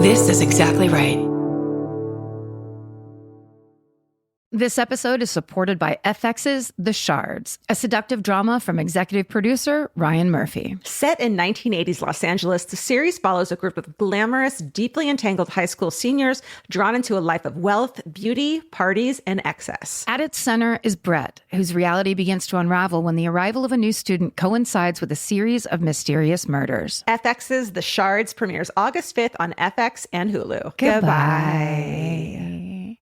This is exactly right. This episode is supported by FX's The Shards, a seductive drama from executive producer Ryan Murphy. Set in 1980s Los Angeles, the series follows a group of glamorous, deeply entangled high school seniors drawn into a life of wealth, beauty, parties, and excess. At its center is Brett, whose reality begins to unravel when the arrival of a new student coincides with a series of mysterious murders. FX's The Shards premieres August 5th on FX and Hulu. Goodbye.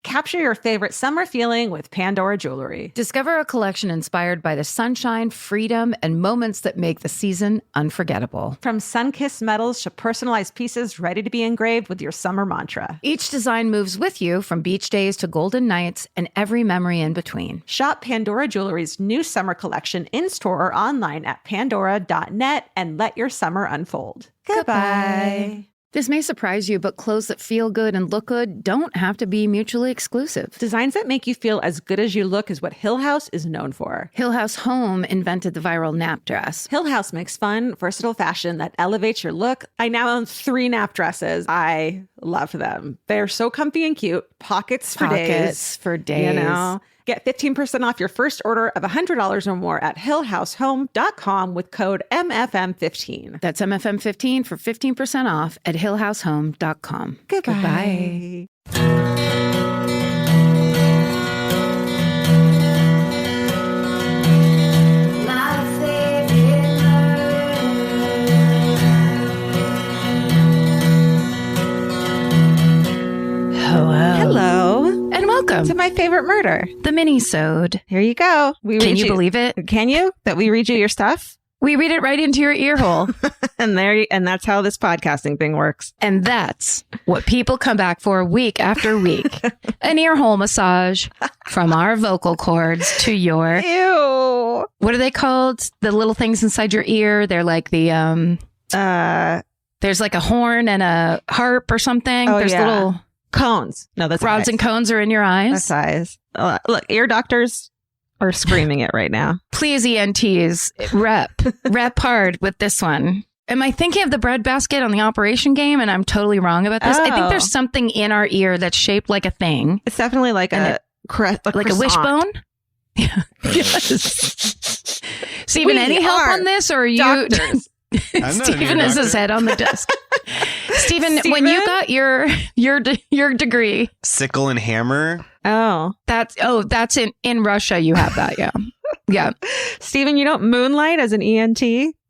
Capture your favorite summer feeling with Pandora Jewelry. Discover a collection inspired by the sunshine, freedom, and moments that make the season unforgettable. From sun-kissed metals to personalized pieces ready to be engraved with your summer mantra. Each design moves with you from beach days to golden nights and every memory in between. Shop Pandora Jewelry's new summer collection in-store or online at pandora.net and let your summer unfold. Goodbye. This may surprise you, but clothes that feel good and look good don't have to be mutually exclusive. Designs that make you feel as good as you look is what Hill House is known for. Hill House Home invented the viral nap dress. Hill House makes fun, versatile fashion that elevates your look. I now own 3 nap dresses. I love them. They're so comfy and cute. Pockets for days. You know? Get 15% off your first order of $100 or more at hillhousehome.com with code MFM15. That's MFM15 for 15% off at hillhousehome.com. Goodbye. Hello. And welcome To my favorite murder. the Minisode. Here you go. Can you believe it? Can you? That we read you your stuff? We read it right into your ear hole. And that's how this podcasting thing works. And that's what people come back for week after week. An ear hole massage from our vocal cords to your... Ew. What are they called? The little things inside your ear. They're like the... There's like a horn and a harp or something. Oh, There's yeah. little... Cones. No, that's rods eyes. and cones are in your eyes. That's eyes. Look, ear doctors are screaming it right now. Please, ENTs, rep hard with this one. Am I thinking of the breadbasket on the Operation game and I'm totally wrong about this? I think there's something in our ear that's shaped like a thing. It's definitely like a wishbone. Yeah. Yes. Stephen, any help on this, or are you? Doctors. Stephen has his head on the desk. Stephen, when you got your degree, sickle and hammer. That's in Russia. You have that, yeah. Stephen, you don't moonlight as an ENT.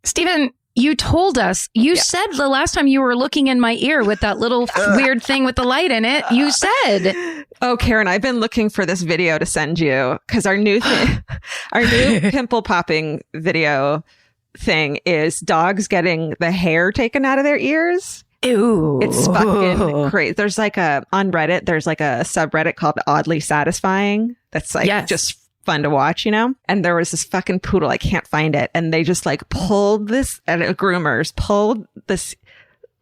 Stephen, you told us. You said the last time you were looking in my ear with that little weird thing with the light in it. You said, "Oh, Karen, I've been looking for this video to send you because our new pimple popping video thing is dogs getting the hair taken out of their ears." Ew. It's fucking crazy. There's like on Reddit, there's like a subreddit called Oddly Satisfying. That's like just fun to watch, you know? And there was this fucking poodle. I can't find it. And they just like pulled this, and groomers pulled this,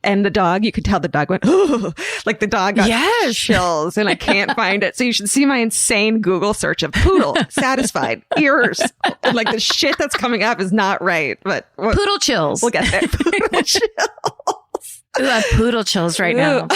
and the dog, you could tell the dog went, oh, like the dog got chills, and I can't find it. So you should see my insane Google search of poodle, satisfied, ears. And like the shit that's coming up is not right. But poodle chills. We'll get there. Poodle chills. Ooh, I have poodle chills right now.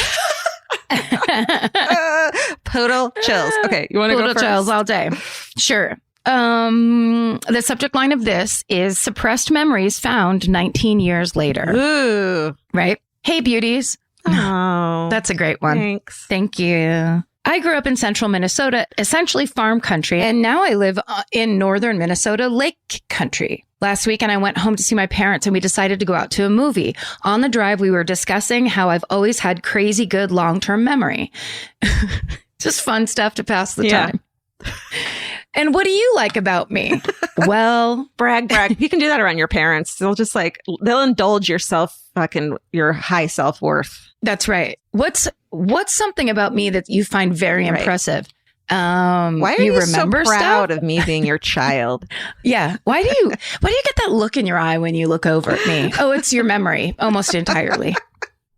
Poodle chills. Okay, you want to go first? Poodle chills all day. Sure. The subject line of this is suppressed memories found 19 years later. Ooh. Right? Hey, beauties. Oh, that's a great one. Thanks. Thank you. I grew up in central Minnesota, essentially farm country, and now I live in northern Minnesota, lake country. Last weekend, I went home to see my parents and we decided to go out to a movie. On the drive, we were discussing how I've always had crazy good long-term memory. Just fun stuff to pass the time. And what do you like about me? Well, brag. You can do that around your parents. They'll indulge your your high self-worth. That's right. What's something about me that you find very impressive? Why are you so proud of me being your child? Yeah. Why do you get that look in your eye when you look over at me? Oh, it's your memory almost entirely.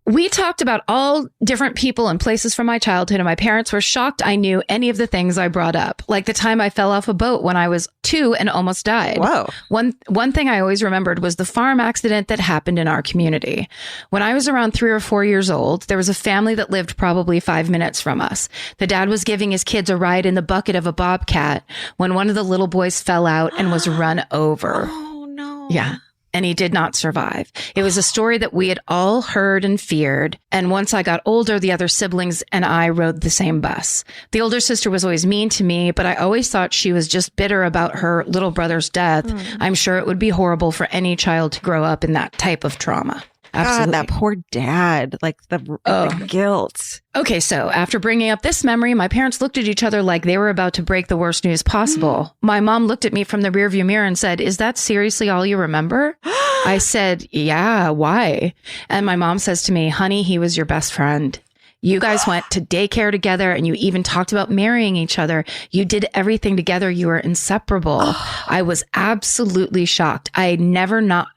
We talked about all different people and places from my childhood, and my parents were shocked I knew any of the things I brought up, like the time I fell off a boat when I was 2 and almost died. Whoa. One thing I always remembered was the farm accident that happened in our community. When I was around 3 or 4 years old, there was a family that lived probably 5 minutes from us. The dad was giving his kids a ride in the bucket of a bobcat when one of the little boys fell out and was run over. Oh, no. Yeah. And he did not survive. It was a story that we had all heard and feared. And once I got older, the other siblings and I rode the same bus. The older sister was always mean to me, but I always thought she was just bitter about her little brother's death. I'm sure it would be horrible for any child to grow up in that type of trauma. Absolutely. God, that poor dad, like the guilt. Okay, so after bringing up this memory, my parents looked at each other like they were about to break the worst news possible. My mom looked at me from the rearview mirror and said, "Is that seriously all you remember?" I said, "Yeah, why?" And my mom says to me, "Honey, he was your best friend. You guys went to daycare together and you even talked about marrying each other. You did everything together. You were inseparable." I was absolutely shocked. I never not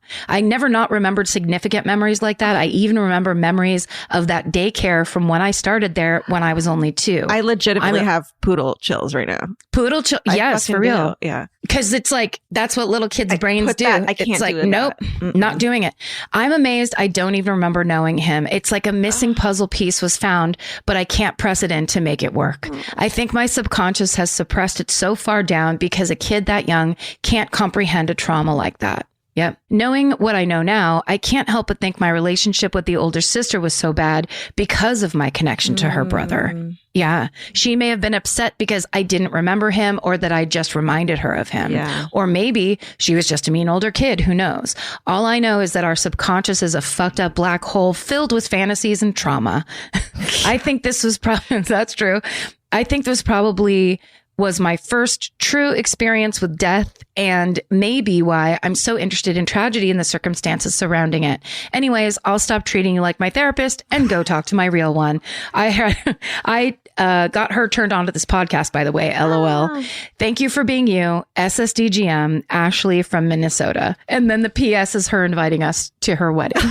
remembered significant memories like that. I even remember memories of that daycare from when I started there when I was only 2. I legitimately have poodle chills right now. Poodle chill. Yes, for real. Do. Yeah. Because it's like, that's what little kids' brains do. I can't it's like, do nope, not doing it. I'm amazed I don't even remember knowing him. It's like a missing puzzle piece was found, but I can't press it in to make it work. I think my subconscious has suppressed it so far down because a kid that young can't comprehend a trauma like that. Yep. Knowing what I know now, I can't help but think my relationship with the older sister was so bad because of my connection to her brother. Yeah. She may have been upset because I didn't remember him or that I just reminded her of him. Yeah. Or maybe she was just a mean older kid. Who knows? All I know is that our subconscious is a fucked up black hole filled with fantasies and trauma. I think this was probably, that's true. I think this probably was my first true experience with death and maybe why I'm so interested in tragedy and the circumstances surrounding it. Anyways, I'll stop treating you like my therapist and go talk to my real one. I got her turned on to this podcast, by the way, LOL. Thank you for being you, SSDGM, Ashley from Minnesota. And then the PS is her inviting us to her wedding.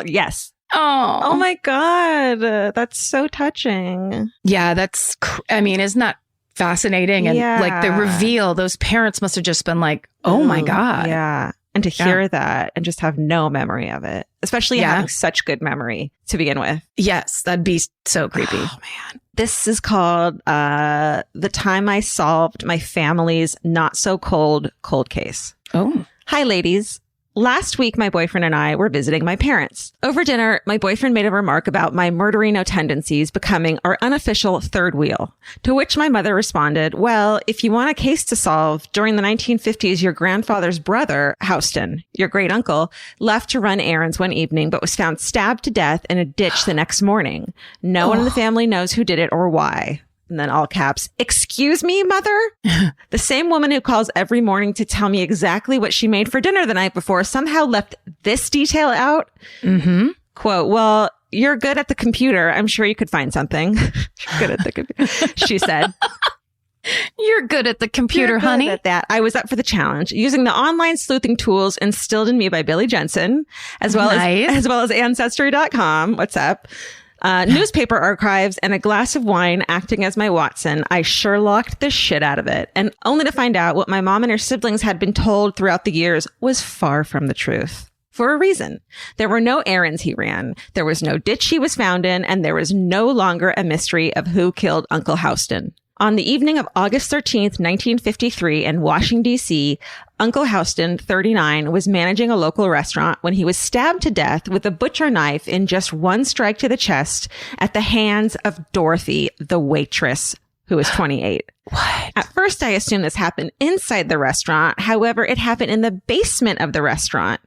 Yes. Oh my God. That's so touching. Yeah, isn't that fascinating? And like the reveal, those parents must have just been like, oh my God. Yeah. And to hear that and just have no memory of it, especially having such good memory to begin with. Yes, that'd be so creepy. Oh man. This is called The Time I Solved My Family's Not So Cold Case. Oh. Hi, ladies. Last week, my boyfriend and I were visiting my parents. Over dinner, my boyfriend made a remark about my murderino tendencies becoming our unofficial third wheel, to which my mother responded, "Well, if you want a case to solve, during the 1950s, your grandfather's brother, Houston, your great uncle, left to run errands one evening, but was found stabbed to death in a ditch the next morning. No one in the family knows who did it or why." And then all caps, "Excuse me, mother?" The same woman who calls every morning to tell me exactly what she made for dinner the night before somehow left this detail out. Quote, "Well, you're good at the computer. I'm sure you could find something." You're good at the computer, she said. You're good at the computer, honey. At that. I was up for the challenge, using the online sleuthing tools instilled in me by Billy Jensen, as well as Ancestry.com. What's up? Newspaper archives and a glass of wine acting as my Watson. I Sherlocked the shit out of it, and only to find out what my mom and her siblings had been told throughout the years was far from the truth. For a reason. There were no errands he ran. There was no ditch he was found in, and there was no longer a mystery of who killed Uncle Houston. On the evening of August 13th, 1953 in Washington, D.C., Uncle Houston, 39, was managing a local restaurant when he was stabbed to death with a butcher knife in just one strike to the chest at the hands of Dorothy, the waitress, who was 28. What? At first, I assumed this happened inside the restaurant. However, it happened in the basement of the restaurant.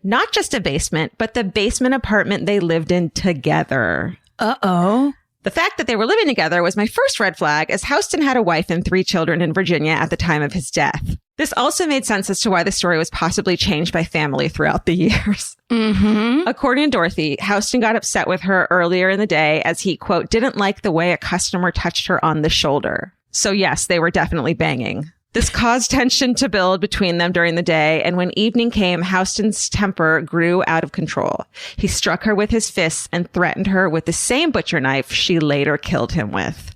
Not just a basement, but the basement apartment they lived in together. Uh-oh. The fact that they were living together was my first red flag, as Houston had a wife and 3 children in Virginia at the time of his death. This also made sense as to why the story was possibly changed by family throughout the years. According to Dorothy, Houston got upset with her earlier in the day as he, quote, didn't like the way a customer touched her on the shoulder. So yes, they were definitely banging. This caused tension to build between them during the day, and when evening came, Houston's temper grew out of control. He struck her with his fists and threatened her with the same butcher knife she later killed him with.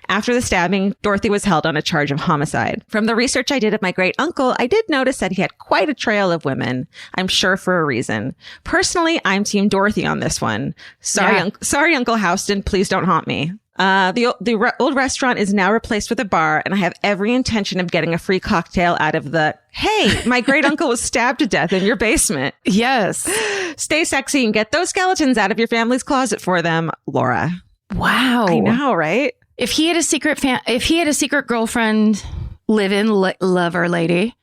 After the stabbing, Dorothy was held on a charge of homicide. From the research I did of my great uncle, I did notice that he had quite a trail of women. I'm sure for a reason. Personally, I'm Team Dorothy on this one. Sorry, Uncle Houston. Please don't haunt me. The old restaurant is now replaced with a bar, and I have every intention of getting a free cocktail out of the, hey, my great uncle was stabbed to death in your basement. Yes. Stay sexy and get those skeletons out of your family's closet for them, Laura. Wow. I know, right? If he had a secret girlfriend, live-in lover lady,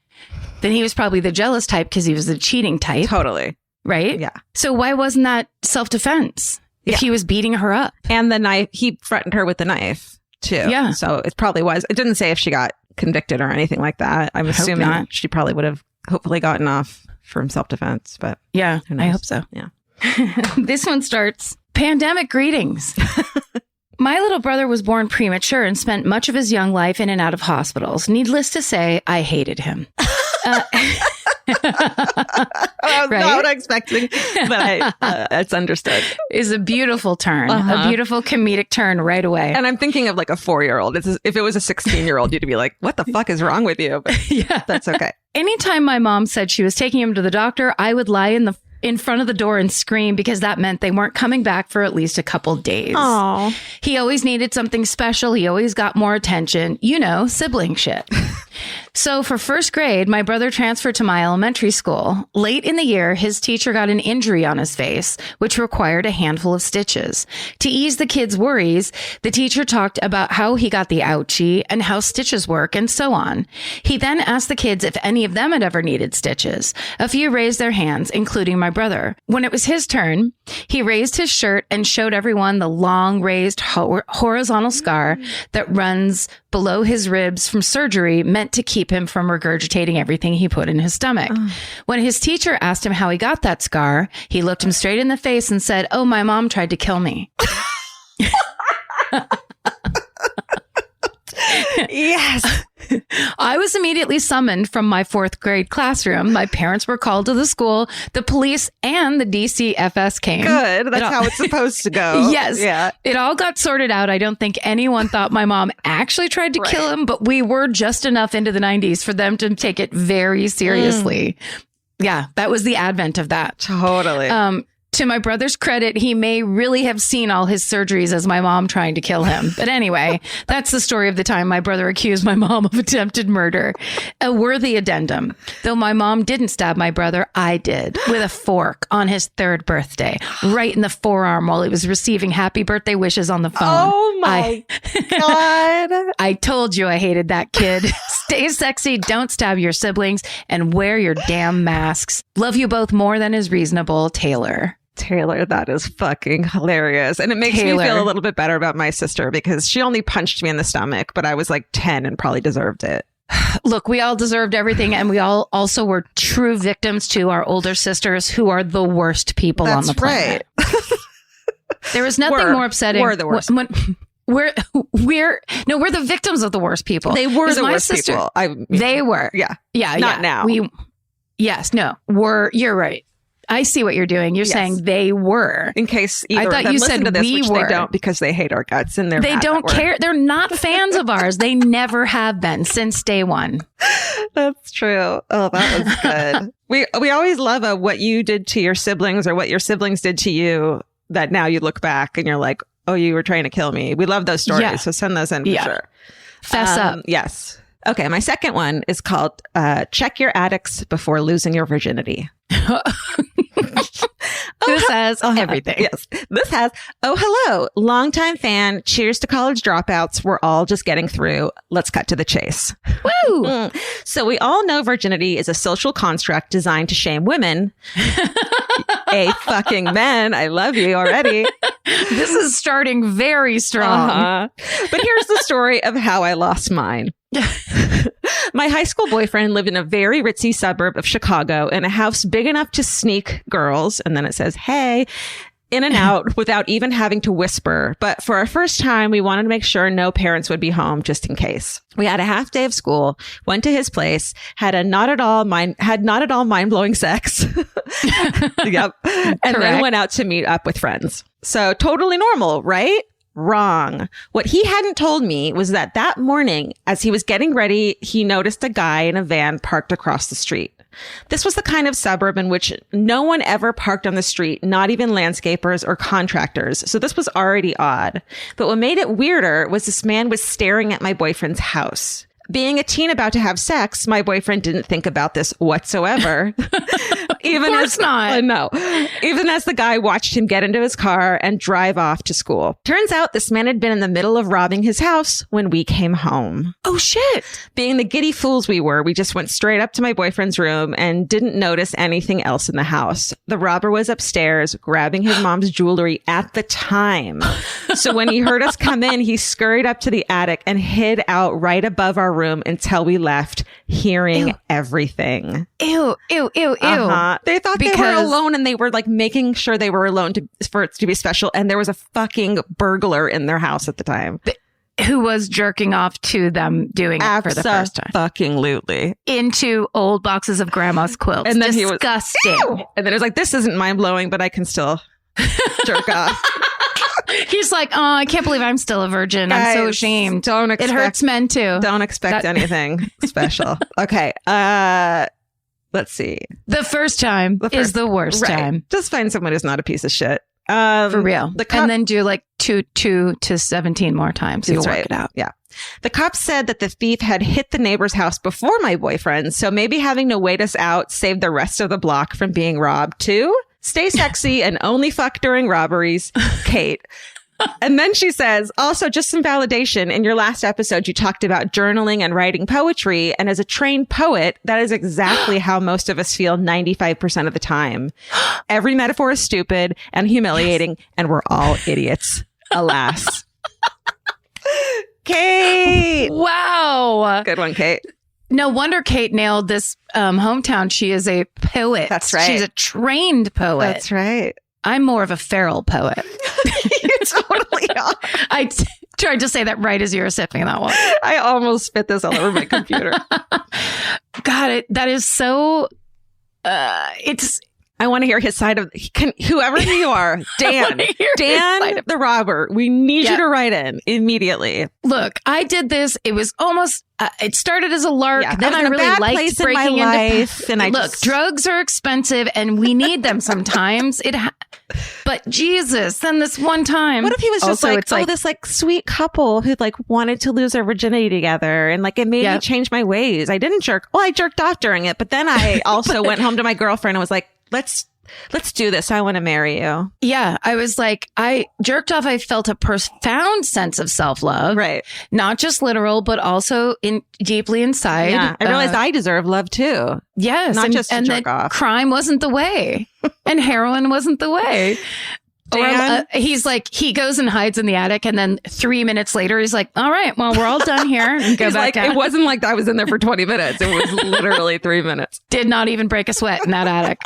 then he was probably the jealous type because he was the cheating type. Totally. Right? Yeah. So why wasn't that self-defense if he was beating her up? And the knife, he threatened her with the knife too. Yeah. So it probably was. It didn't say if she got convicted or anything like that. I'm assuming she probably would have hopefully gotten off from self-defense, but yeah, I hope so. Yeah. This one starts, pandemic greetings. My little brother was born premature and spent much of his young life in and out of hospitals. Needless to say, I hated him. I was not expecting, but it's understood. Is a beautiful turn, a beautiful comedic turn right away. And I'm thinking of like a 4-year-old. If it was a 16-year-old, you'd be like, what the fuck is wrong with you? But yeah, that's okay. Anytime my mom said she was taking him to the doctor, I would lie in front of the door and scream because that meant they weren't coming back for at least a couple days. Aww. He always needed something special. He always got more attention. You know, sibling shit. So for first grade, my brother transferred to my elementary school. Late in the year, his teacher got an injury on his face, which required a handful of stitches. To ease the kid's worries, the teacher talked about how he got the ouchie and how stitches work and so on. He then asked the kids if any of them had ever needed stitches. A few raised their hands, including my brother. When it was his turn, he raised his shirt and showed everyone the long raised horizontal scar that runs below his ribs from surgery meant to keep him from regurgitating everything he put in his stomach. When his teacher asked him how he got that scar, he looked him straight in the face and said, "Oh, my mom tried to kill me." Yes. I was immediately summoned from my 4th grade classroom. My parents were called to the school. The police and the DCFS came. Good. That's how it's supposed to go. Yes. Yeah. It all got sorted out. I don't think anyone thought my mom actually tried to kill him, but we were just enough into the 90s for them to take it very seriously. Yeah. That was the advent of that. Totally. To my brother's credit, he may really have seen all his surgeries as my mom trying to kill him. But anyway, that's the story of the time my brother accused my mom of attempted murder. A worthy addendum. Though my mom didn't stab my brother, I did, with a fork on his 3rd birthday, right in the forearm while he was receiving happy birthday wishes on the phone. Oh my God. I told you I hated that kid. Stay sexy, don't stab your siblings, and wear your damn masks. Love you both more than is reasonable, Taylor. Taylor, that is fucking hilarious. And it makes me feel a little bit better about my sister because she only punched me in the stomach, but I was like 10 and probably deserved it. Look, we all deserved everything. And we all also were true victims to our older sisters who are the worst people on the planet. Right. There was nothing more upsetting. We're the worst. We're the victims of the worst people. They were the worst people. They were. Yeah. Yeah. Not now. You're right. I see what you're doing. You're saying they were. In case either of them listen to this, which they don't because they hate our guts and they don't care. They're not fans of ours. They never have been since day one. That's true. Oh, that was good. We always love what you did to your siblings or what your siblings did to you that now you look back and you're like, oh, you were trying to kill me. We love those stories. Yeah. So send those in for sure. Fess up. Yes. Okay. My second one is called Check Your Addicts Before Losing Your Virginity. This has everything. Yes. This has, hello. Longtime fan. Cheers to college dropouts. We're all just getting through. Let's cut to the chase. Woo! So we all know virginity is a social construct designed to shame women. Fucking men. I love you already. This is starting very strong. But here's the story of how I lost mine. My high school boyfriend lived in a very ritzy suburb of Chicago in a house big enough to sneak girls. And then it says, hey, in and out without even having to whisper. But for our first time, we wanted to make sure no parents would be home just in case. We had a half day of school, went to his place, had not at all mind-blowing sex. Yep. And then went out to meet up with friends. So totally normal, right? Wrong. What he hadn't told me was that morning, as he was getting ready, he noticed a guy in a van parked across the street. This was the kind of suburb in which no one ever parked on the street, not even landscapers or contractors. So this was already odd. But what made it weirder was this man was staring at my boyfriend's house. Being a teen about to have sex, my boyfriend didn't think about this whatsoever. Even of course not. No. Even as the guy watched him get into his car and drive off to school. Turns out this man had been in the middle of robbing his house when we came home. Oh, shit. Being the giddy fools we were, we just went straight up to my boyfriend's room and didn't notice anything else in the house. The robber was upstairs grabbing his mom's jewelry at the time. So when he heard us come in, he scurried up to the attic and hid out right above our room until we left, hearing everything. Ew. They thought they were alone, and they were like making sure they were alone for it to be special. And there was a fucking burglar in their house at the time. Who was jerking off to them doing it for the first time. Absolutely. Into old boxes of grandma's quilts. And then disgusting. He was, and then it was like, this isn't mind blowing, but I can still jerk off. He's like, oh, I can't believe I'm still a virgin. Guys, I'm so ashamed. It hurts men too. Don't expect anything special. Okay. Let's see. The first time is the worst time. Just find someone who's not a piece of shit. For real. And then do like 2 to 17 more times. You'll work it out. Yeah. The cops said that the thief had hit the neighbor's house before my boyfriend. So maybe having to wait us out saved the rest of the block from being robbed too. Stay sexy and only fuck during robberies, Kate. And then she says, also, just some validation. In your last episode, you talked about journaling and writing poetry. And as a trained poet, that is exactly how most of us feel 95% of the time. Every metaphor is stupid and humiliating, and we're all idiots. Alas. Kate! Wow. Good one, Kate. No wonder Kate nailed this hometown. She is a poet. That's right. She's a trained poet. That's right. I'm more of a feral poet. You totally are. I tried to say that right as you were sipping that one. I almost spit this all over my computer. God, that is so... I want to hear his side of whoever you are. Dan the robber. We need you to write in immediately. Look, I did this. It was almost, it started as a lark. Yeah, then I really liked breaking into life. And drugs are expensive and we need them sometimes. But Jesus, then this one time. What if he was just this like sweet couple who like wanted to lose their virginity together, and like it made me change my ways. I didn't jerk. Well, I jerked off during it, but then I also went home to my girlfriend and was like, let's do this. I want to marry you. Yeah. I was like, I jerked off. I felt a profound sense of self-love. Right. Not just literal, but also deeply inside. Yeah. I realized I deserve love too. Yes. Not just to jerk off. Crime wasn't the way and heroin wasn't the way. He's like, he goes and hides in the attic, and then 3 minutes later, he's like, all right, well, we're all done here. And go back out. It wasn't like I was in there for 20 minutes. It was literally 3 minutes. Did not even break a sweat in that attic.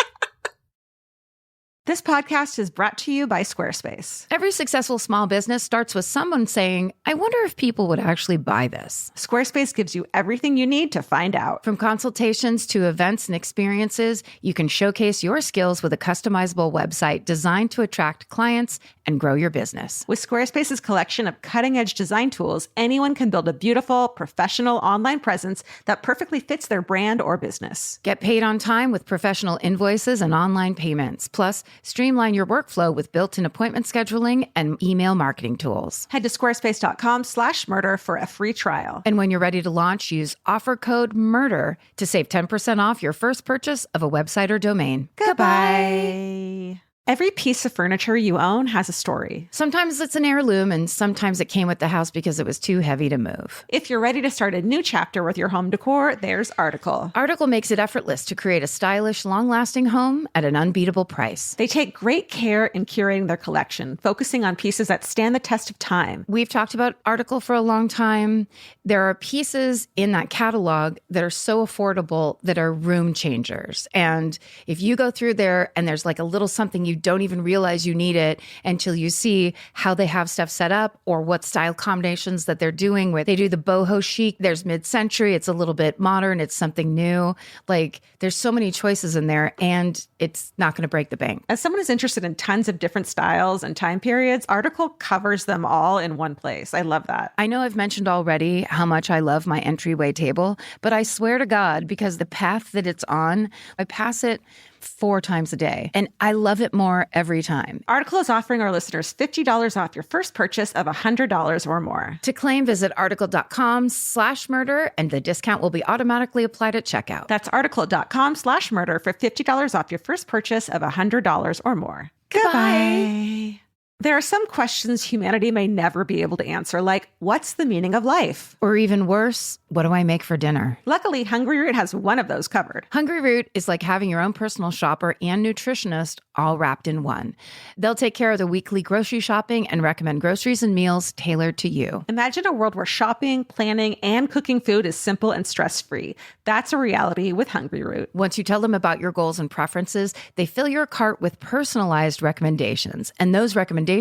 This podcast is brought to you by Squarespace. Every successful small business starts with someone saying, I wonder if people would actually buy this. Squarespace gives you everything you need to find out. From consultations to events and experiences, you can showcase your skills with a customizable website designed to attract clients and grow your business. With Squarespace's collection of cutting-edge design tools, anyone can build a beautiful, professional online presence that perfectly fits their brand or business. Get paid on time with professional invoices and online payments. Plus, streamline your workflow with built-in appointment scheduling and email marketing tools. Head to squarespace.com/murder for a free trial. And when you're ready to launch, use offer code MURDER to save 10% off your first purchase of a website or domain. Goodbye. Every piece of furniture you own has a story. Sometimes it's an heirloom, and sometimes it came with the house because it was too heavy to move. If you're ready to start a new chapter with your home decor, there's Article. Article makes it effortless to create a stylish, long-lasting home at an unbeatable price. They take great care in curating their collection, focusing on pieces that stand the test of time. We've talked about Article for a long time. There are pieces in that catalog that are so affordable that are room changers. And if you go through there and there's like a little something you don't even realize you need it until you see how they have stuff set up or what style combinations that they're doing with. They do the boho chic. There's mid-century. It's a little bit modern. It's something new. Like there's so many choices in there and it's not going to break the bank. As someone who's interested in tons of different styles and time periods, Article covers them all in one place. I love that. I know I've mentioned already how much I love my entryway table, but I swear to God, because the path that it's on, I pass it 4 times a day, and I love it more every time. Article is offering our listeners $50 off your first purchase of $100 or more. To claim, visit article.com/murder, and the discount will be automatically applied at checkout. That's article.com/murder for $50 off your first purchase of $100 or more. Goodbye. There are some questions humanity may never be able to answer, like, what's the meaning of life? Or even worse, what do I make for dinner? Luckily, Hungry Root has one of those covered. Hungry Root is like having your own personal shopper and nutritionist all wrapped in one. They'll take care of the weekly grocery shopping and recommend groceries and meals tailored to you. Imagine a world where shopping, planning, and cooking food is simple and stress-free. That's a reality with Hungry Root. Once you tell them about your goals and preferences, they fill your cart with personalized recommendations. And those recommendations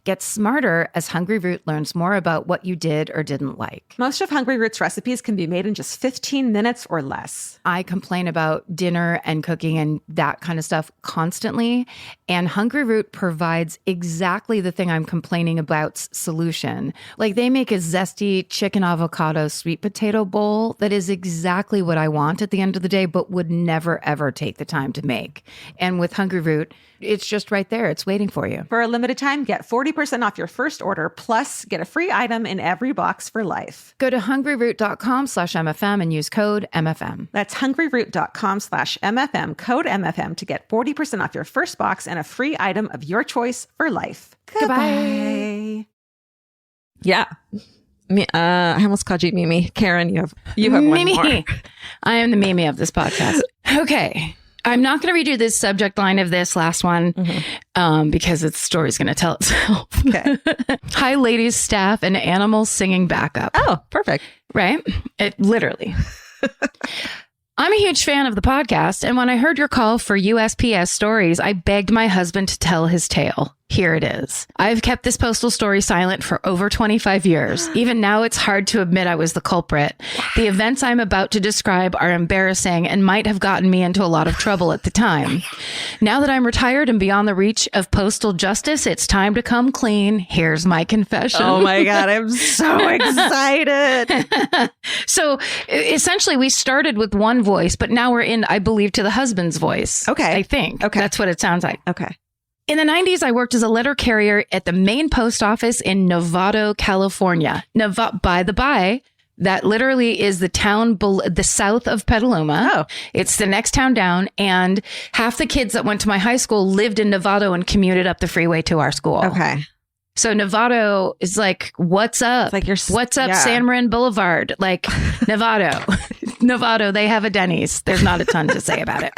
get smarter as Hungry Root learns more about what you did or didn't like. Most of Hungry Root's recipes can be made in just 15 minutes or less. I complain about dinner and cooking and that kind of stuff constantly. And Hungry Root provides exactly the thing I'm complaining about's solution. Like they make a zesty chicken avocado sweet potato bowl that is exactly what I want at the end of the day, but would never, ever take the time to make. And with Hungry Root, it's just right there. It's waiting for you. For a limited time, get 40% off your first order, plus get a free item in every box for life. Go to hungryroot.com/MFM and use code MFM. That's hungryroot.com/MFM, code MFM to get 40% off your first box and a free item of your choice for life. Goodbye. Yeah. I almost called you Mimi. Karen, you have one Mimi. more. I am the Mimi of this podcast. Okay. I'm not going to redo this subject line of this last one because its story's going to tell itself. Okay. Hi, ladies, staff, and animals singing backup. Oh, perfect. Right? It literally. I'm a huge fan of the podcast, and when I heard your call for USPS stories, I begged my husband to tell his tale. Here it is. I've kept this postal story silent for over 25 years. Even now, it's hard to admit I was the culprit. The events I'm about to describe are embarrassing and might have gotten me into a lot of trouble at the time. Now that I'm retired and beyond the reach of postal justice, it's time to come clean. Here's my confession. Oh my God, I'm so excited. So essentially, we started with one voice, but now we're in, I believe, to the husband's voice. Okay. I think. Okay. That's what it sounds like. Okay. In the 90s, I worked as a letter carrier at the main post office in Novato, California. By the by, that literally is the town the south of Petaluma. Oh. It's the next town down. And half the kids that went to my high school lived in Novato and commuted up the freeway to our school. Okay. So Novato is like, what's up? Like what's up, San Marin Boulevard? Like Novato. Novato, they have a Denny's. There's not a ton to say about it.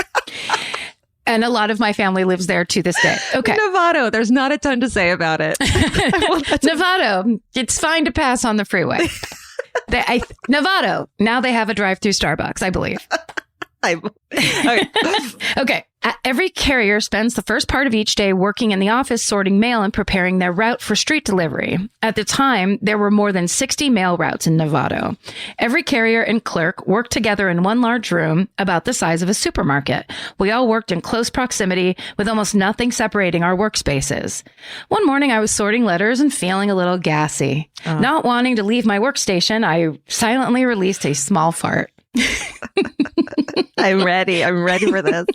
And a lot of my family lives there to this day. Okay. Novato, there's not a ton to say about it. Novato, it's fine to pass on the freeway. Novato, now they have a drive-through Starbucks, I believe. Okay. Okay. Every carrier spends the first part of each day working in the office, sorting mail and preparing their route for street delivery. At the time, there were more than 60 mail routes in Novato. Every carrier and clerk worked together in one large room about the size of a supermarket. We all worked in close proximity with almost nothing separating our workspaces. One morning, I was sorting letters and feeling a little gassy. Not wanting to leave my workstation, I silently released a small fart. I'm ready for this.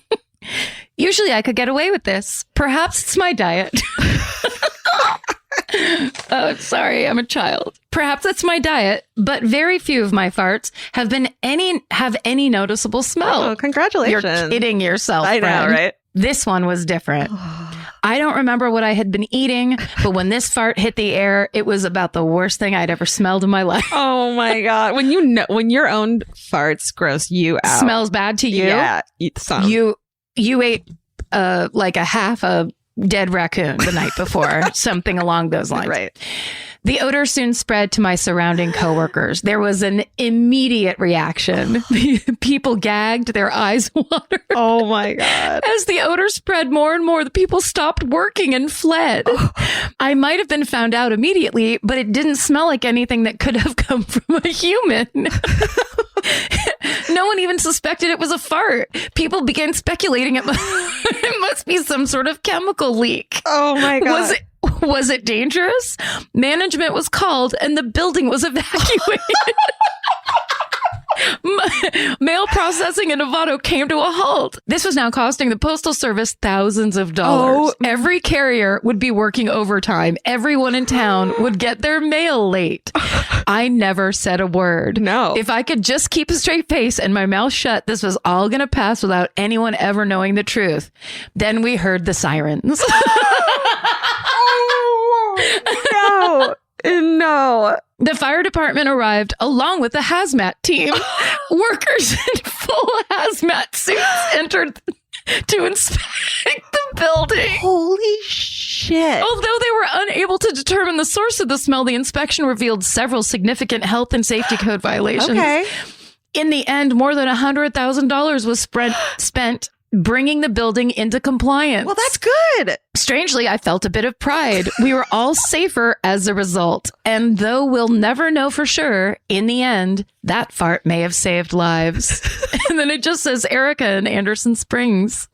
Usually I could get away with this. Perhaps it's my diet. Oh, sorry, I'm a child. Perhaps it's my diet, but very few of my farts have any noticeable smell. Oh, congratulations. You're kidding yourself, I know, friend. right? This one was different. I don't remember what I had been eating, but when this fart hit the air, it was about the worst thing I'd ever smelled in my life. Oh my God. When your own farts gross you out. Smells bad to you? Yeah. Eat some. You ate like a half a dead raccoon the night before, something along those lines. Right. The odor soon spread to my surrounding coworkers. There was an immediate reaction. People gagged, their eyes watered. Oh my God. As the odor spread more and more, the people stopped working and fled. I might have been found out immediately, but it didn't smell like anything that could have come from a human. No one even suspected it was a fart. People began speculating it must be some sort of chemical leak. Oh my God. Was it dangerous? Management was called and the building was evacuated. Mail processing in Novato came to a halt. This was now costing the Postal Service thousands of dollars. Every carrier would be working overtime. Everyone in town would get their mail late. I never said a word. No. If I could just keep a straight face and my mouth shut, this was all going to pass without anyone ever knowing the truth. Then we heard the sirens. No. No. The fire department arrived along with the hazmat team. Workers in full hazmat suits entered to inspect the building. Holy shit. Although they were unable to determine the source of the smell, the inspection revealed several significant health and safety code violations. Okay. In the end, more than $100,000 was spent bringing the building into compliance. Well, that's good. Strangely, I felt a bit of pride. We were all safer as a result. And though we'll never know for sure, in the end, that fart may have saved lives. And then it just says Erica in Anderson Springs.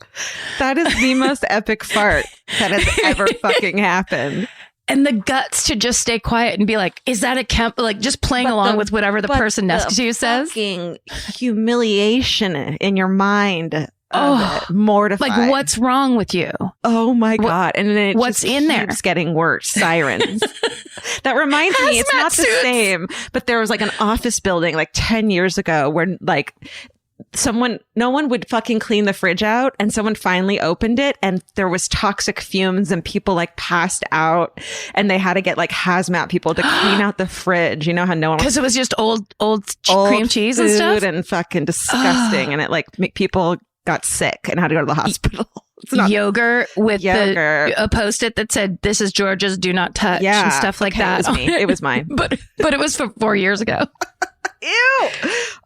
That is the most epic fart that has ever fucking happened. And the guts to just stay quiet and be like, is that a like just playing along with whatever the person next to you says? Fucking humiliation in your mind. Mortified. Like, what's wrong with you? Oh my God. And then it what's just in there? Keeps getting worse. Sirens. That reminds me, it's not the same, but there was like an office building like 10 years ago where like no one would fucking clean the fridge out, and someone finally opened it and there was toxic fumes and people like passed out, and they had to get like hazmat people to clean out the fridge. You know how no one, because it was just old cream cheese and stuff and fucking disgusting. And it like people got sick and had to go to the hospital. It's not yogurt with a post-it that said, "This is George's, do not touch," and stuff like that. It was me. It was mine. but it was from 4 years ago. Ew.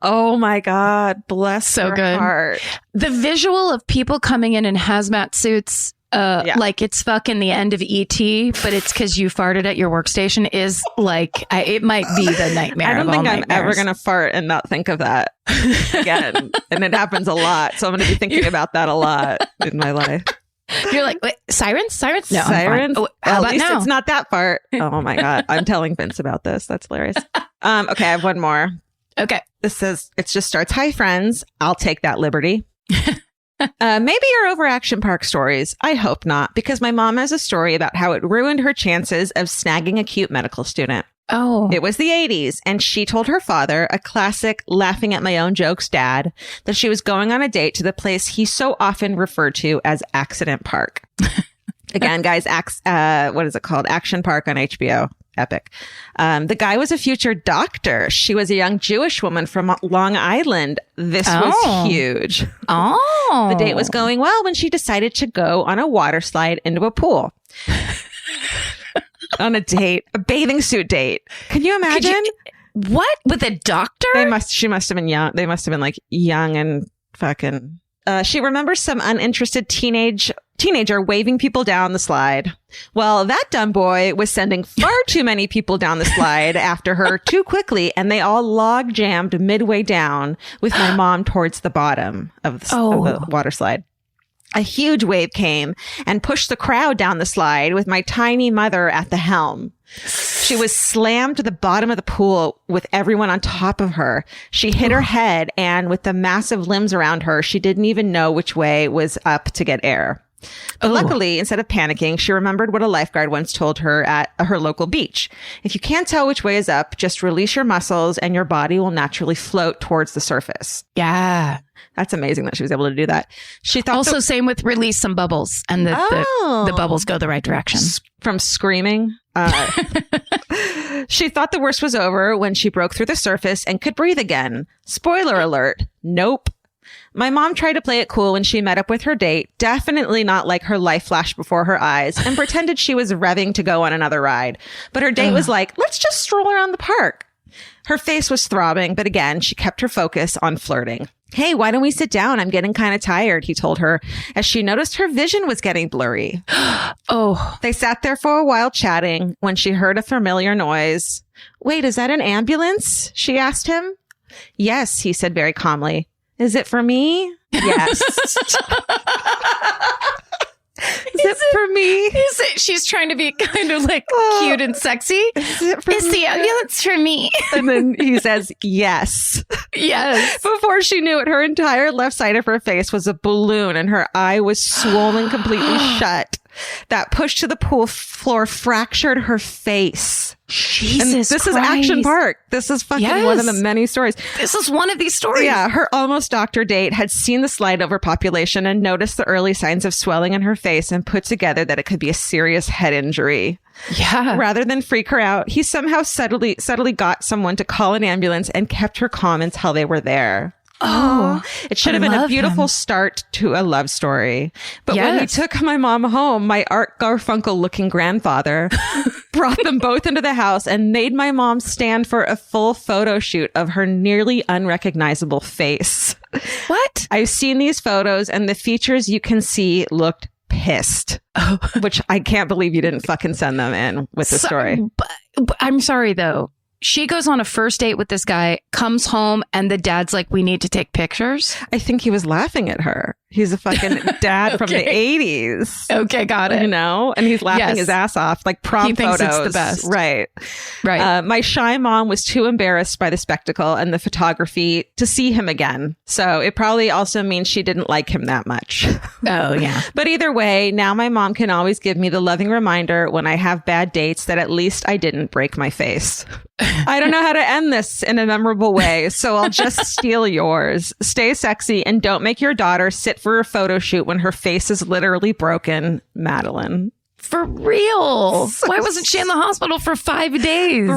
Oh my God. Bless her heart. The visual of people coming in hazmat suits, like it's fucking the end of E.T., but it's because you farted at your workstation, is like, it might be the nightmare. I don't think I'm ever going to fart and not think of that again. And it happens a lot. So I'm going to be thinking about that a lot in my life. You're like, wait, sirens? No, sirens? Oh, how about now? It's not that fart. Oh my God. I'm telling Vince about this. That's hilarious. Okay, I have one more. Okay. This says, it just starts, "Hi friends, I'll take that liberty." Maybe you're over action park stories. I hope not, because my mom has a story about how it ruined her chances of snagging a cute medical student. Oh. It was the 80s, and she told her father, a classic laughing at my own jokes dad, that she was going on a date to the place he so often referred to as Accident Park. Again, guys, what is it called? Action Park on HBO. Epic. The guy was a future doctor. She was a young Jewish woman from Long Island. This was huge. Oh. The date was going well when she decided to go on a water slide into a pool. On a date, a bathing suit date. Can you imagine? What? With a doctor? She must have been young. They must have been like young and fucking. She remembers some uninterested teenager waving people down the slide. Well, that dumb boy was sending far too many people down the slide after her too quickly, and they all log jammed midway down with my mom towards the bottom of the water slide. A huge wave came and pushed the crowd down the slide with my tiny mother at the helm. She was slammed to the bottom of the pool with everyone on top of her. She hit her head, and with the massive limbs around her, she didn't even know which way was up to get air. But luckily, instead of panicking, she remembered what a lifeguard once told her at her local beach. If you can't tell which way is up, just release your muscles and your body will naturally float towards the surface. Yeah. That's amazing that she was able to do that. She thought also same with release some bubbles, and the bubbles go the right direction. From screaming. She thought the worst was over when she broke through the surface and could breathe again. Spoiler alert. Nope. My mom tried to play it cool when she met up with her date, definitely not like her life flashed before her eyes, and pretended she was revving to go on another ride. But her date was like, let's just stroll around the park. Her face was throbbing, but again, she kept her focus on flirting. Hey, why don't we sit down? I'm getting kind of tired, he told her, as she noticed her vision was getting blurry. They sat there for a while chatting when she heard a familiar noise. Wait, is that an ambulance? She asked him. Yes, he said very calmly. Is it for me? Yes. Is it for me? She's trying to be kind of like cute and sexy. Is the ambulance for me? And then he says, yes. Yes. Before she knew it, her entire left side of her face was a balloon and her eye was swollen completely shut. That push to the pool floor fractured her face. Jesus and this Christ. Is Action Park. This is fucking one of the many stories. This is one of these stories. Yeah, her almost doctor date had seen the slide overpopulation and noticed the early signs of swelling in her face and put together that it could be a serious head injury. Yeah. Rather than freak her out, he somehow subtly got someone to call an ambulance and kept her calm until they were there. Oh, it should have been a beautiful start to a love story. But when he took my mom home, my Art Garfunkel looking grandfather brought them both into the house and made my mom stand for a full photo shoot of her nearly unrecognizable face. What? I've seen these photos and the features you can see looked pissed, which I can't believe you didn't fucking send them in with the story. But I'm sorry, though. She goes on a first date with this guy, comes home, and the dad's like, we need to take pictures. I think he was laughing at her. He's a fucking dad from the 80s. Okay, got it. You know? And he's laughing his ass off, like prom photos. He thinks it's the best. Right. Right. My shy mom was too embarrassed by the spectacle and the photography to see him again. So it probably also means she didn't like him that much. Oh, yeah. But either way, now my mom can always give me the loving reminder when I have bad dates that at least I didn't break my face. I don't know how to end this in a memorable way, so I'll just steal yours. Stay sexy and don't make your daughter sit for a photo shoot when her face is literally broken. Madeline. For real. Why wasn't she in the hospital for 5 days?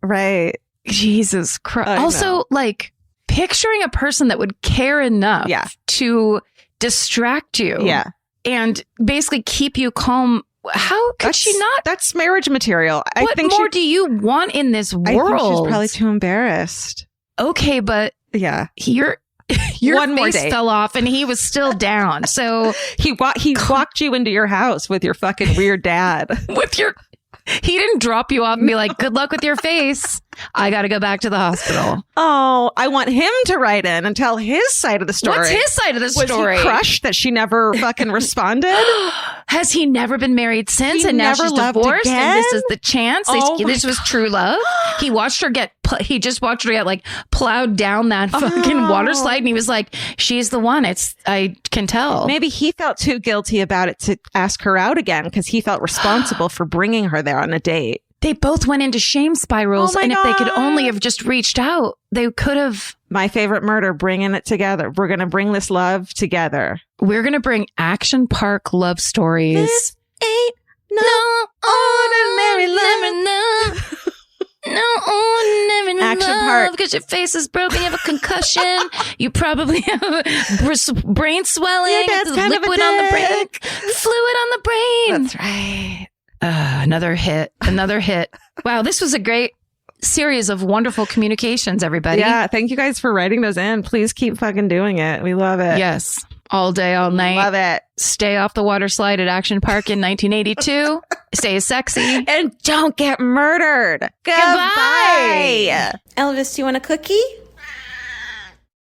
Right. Jesus Christ. Also, like, picturing a person that would care enough to distract you and basically keep you calm. How could she not? That's marriage material. What more do you want in this world? I think she's probably too embarrassed. Okay, but your one more face date fell off and he was still down. So he walked you into your house with your fucking weird dad. He didn't drop you off and be like, good luck with your face. I got to go back to the hospital. Oh, I want him to write in and tell his side of the story. What's his side of the story? Was he crushed that she never fucking responded? Has he never been married since? And now she's divorced and this is the chance? This was true love? He watched her he just watched her get like plowed down that fucking water slide and he was like, she's the one. I can tell. Maybe he felt too guilty about it to ask her out again because he felt responsible for bringing her there on a date. They both went into shame spirals. And if they could only have just reached out, they could have. My favorite murder, bringing it together. We're going to bring this love together. We're going to bring Action Park love stories. This ain't no ordinary love. No ordinary Action love. Park. Because your face is broken, you have a concussion. You probably have brain swelling. Your dad's kind of a liquid on the brain. Fluid on the brain. That's right. Another hit. Wow, this was a great series of wonderful communications, everybody. Yeah, thank you guys for writing those in. Please keep fucking doing it. We love it. Yes. All day, all night. Love it. Stay off the water slide at Action Park in 1982. Stay sexy. And don't get murdered. Goodbye. Elvis, do you want a cookie?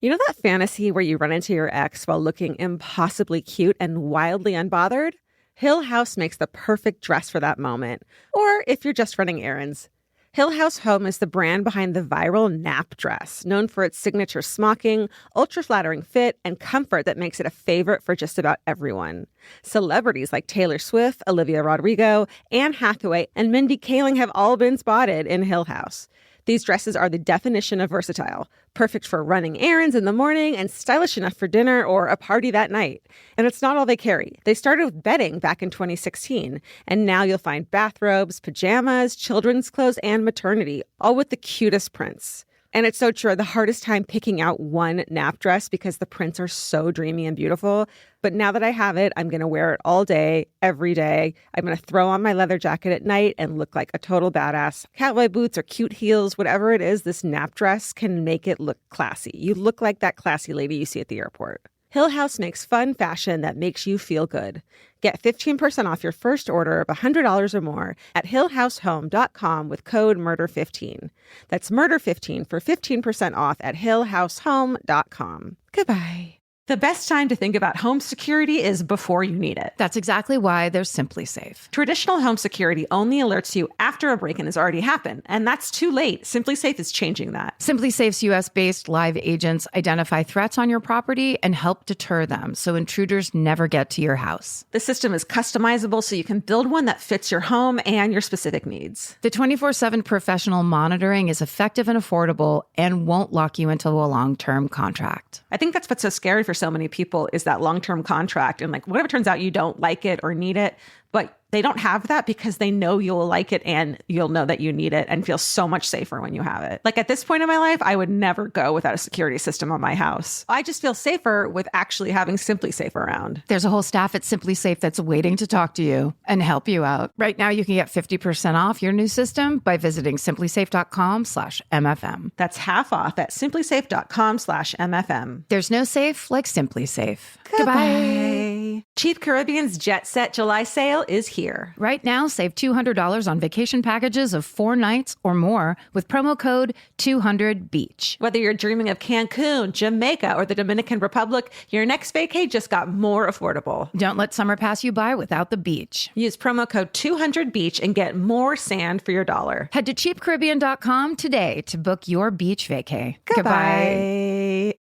You know that fantasy where you run into your ex while looking impossibly cute and wildly unbothered? Hill House makes the perfect dress for that moment. Or if you're just running errands. Hill House Home is the brand behind the viral nap dress, known for its signature smocking, ultra-flattering fit, and comfort that makes it a favorite for just about everyone. Celebrities like Taylor Swift, Olivia Rodrigo, Anne Hathaway, and Mindy Kaling have all been spotted in Hill House. These dresses are the definition of versatile, perfect for running errands in the morning and stylish enough for dinner or a party that night. And it's not all they carry. They started with bedding back in 2016, and now you'll find bathrobes, pajamas, children's clothes, and maternity, all with the cutest prints. And it's so true. The hardest time picking out one nap dress because the prints are so dreamy and beautiful. But now that I have it, I'm going to wear it all day, every day. I'm going to throw on my leather jacket at night and look like a total badass. Cowboy boots or cute heels, whatever it is, this nap dress can make it look classy. You look like that classy lady you see at the airport. Hill House makes fun fashion that makes you feel good. Get 15% off your first order of $100 or more at hillhousehome.com with code MURDER15. That's MURDER15 for 15% off at hillhousehome.com. Goodbye. The best time to think about home security is before you need it. That's exactly why there's Simply Safe. Traditional home security only alerts you after a break-in has already happened, and that's too late. Simply Safe is changing that. Simply Safe's US-based live agents identify threats on your property and help deter them so intruders never get to your house. The system is customizable so you can build one that fits your home and your specific needs. The 24/7 professional monitoring is effective and affordable and won't lock you into a long-term contract. I think that's what's so scary for so many people is that long-term contract. And like, whatever turns out you don't like it or need it, but they don't have that because they know you'll like it and you'll know that you need it and feel so much safer when you have it. Like at this point in my life, I would never go without a security system on my house. I just feel safer with actually having Simply Safe around. There's a whole staff at Simply Safe that's waiting to talk to you and help you out. Right now, you can get 50% off your new system by visiting simplysafe.com/MFM. That's half off at simplysafe.com/MFM. There's no safe like Simply Safe. Goodbye. Cheap Caribbean's Jet Set July sale is here. Right now, save $200 on vacation packages of 4 nights or more with promo code 200BEACH. Whether you're dreaming of Cancun, Jamaica, or the Dominican Republic, your next vacay just got more affordable. Don't let summer pass you by without the beach. Use promo code 200BEACH and get more sand for your dollar. Head to cheapcaribbean.com today to book your beach vacay. Goodbye.